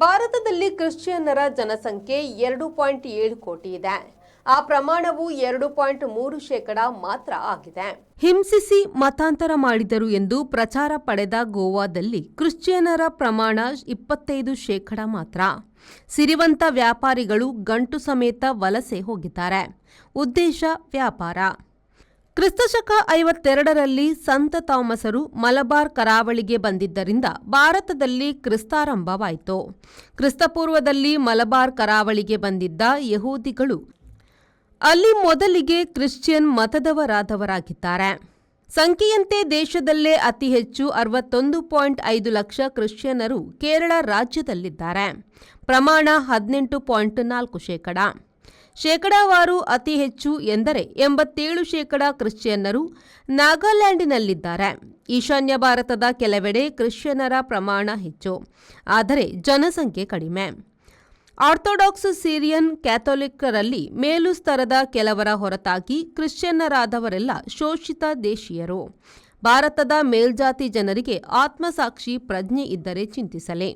ಭಾರತದಲ್ಲಿ ಕ್ರಿಶ್ಚಿಯನ್ನರ ಜನಸಂಖ್ಯೆ 2.7 ಕೋಟಿ ಇದೆ. ಆ ಪ್ರಮಾಣವು 2.3% ಮಾತ್ರ ಆಗಿದೆ. ಹಿಂಸಿಸಿ ಮತಾಂತರ ಮಾಡಿದರು ಎಂದು ಪ್ರಚಾರ ಪಡೆದ ಗೋವಾದಲ್ಲಿ ಕ್ರಿಶ್ಚಿಯನ್ನರ ಪ್ರಮಾಣ 25% ಮಾತ್ರ. ಸಿರಿವಂತ ವ್ಯಾಪಾರಿಗಳು ಗಂಟು ಸಮೇತ ವಲಸೆ ಹೋಗಿದ್ದಾರೆ. ಉದ್ದೇಶ ವ್ಯಾಪಾರ. ಕ್ರಿಸ್ತಶಕ 52ರಲ್ಲಿ ಸಂತ ಥಾಮಸರು ಮಲಬಾರ್ ಕರಾವಳಿಗೆ ಬಂದಿದ್ದರಿಂದ ಭಾರತದಲ್ಲಿ ಕ್ರಿಸ್ತಾರಂಭವಾಯಿತು. ಕ್ರಿಸ್ತಪೂರ್ವದಲ್ಲಿ ಮಲಬಾರ್ ಕರಾವಳಿಗೆ ಬಂದಿದ್ದ ಯಹೂದಿಗಳು ಅಲ್ಲಿ ಮೊದಲಿಗೆ ಕ್ರಿಶ್ಚಿಯನ್ ಮತದವರಾದವರಾಗಿದ್ದಾರೆ. ಸಂಖ್ಯೆಯಂತೆ ದೇಶದಲ್ಲೇ ಅತಿ ಹೆಚ್ಚು 61.5 ಲಕ್ಷ ಕ್ರಿಶ್ಚಿಯನ್ನರು ಕೇರಳ ರಾಜ್ಯದಲ್ಲಿದ್ದಾರೆ. ಪ್ರಮಾಣ 18.4%. ಶೇಕಡಾವಾರು ಅತಿ ಹೆಚ್ಚು ಎಂದರೆ 87% ಕ್ರಿಶ್ಚಿಯನ್ನರು ನಾಗಾಲ್ಯಾಂಡಿನಲ್ಲಿದ್ದಾರೆ. ಈಶಾನ್ಯ ಭಾರತದ ಕೆಲವೆಡೆ ಕ್ರಿಶ್ಚಿಯನ್ನರ ಪ್ರಮಾಣ ಹೆಚ್ಚು, ಆದರೆ ಜನಸಂಖ್ಯೆ ಕಡಿಮೆ. ಆರ್ಥೋಡಾಕ್ಸ್ ಸಿರಿಯನ್ ಕ್ಯಾಥೋಲಿಕ್ಕರಲ್ಲಿ ಮೇಲು ಸ್ತರದ ಕೆಲವರ ಹೊರತಾಗಿ ಕ್ರಿಶ್ಚಿಯನ್ನರಾದವರೆಲ್ಲ ಶೋಷಿತ ದೇಶೀಯರು. ಭಾರತದ ಮೇಲ್ಜಾತಿ ಜನರಿಗೆ ಆತ್ಮಸಾಕ್ಷಿ ಪ್ರಜ್ಞೆ ಇದ್ದರೆ ಚಿಂತಿಸಲಿ.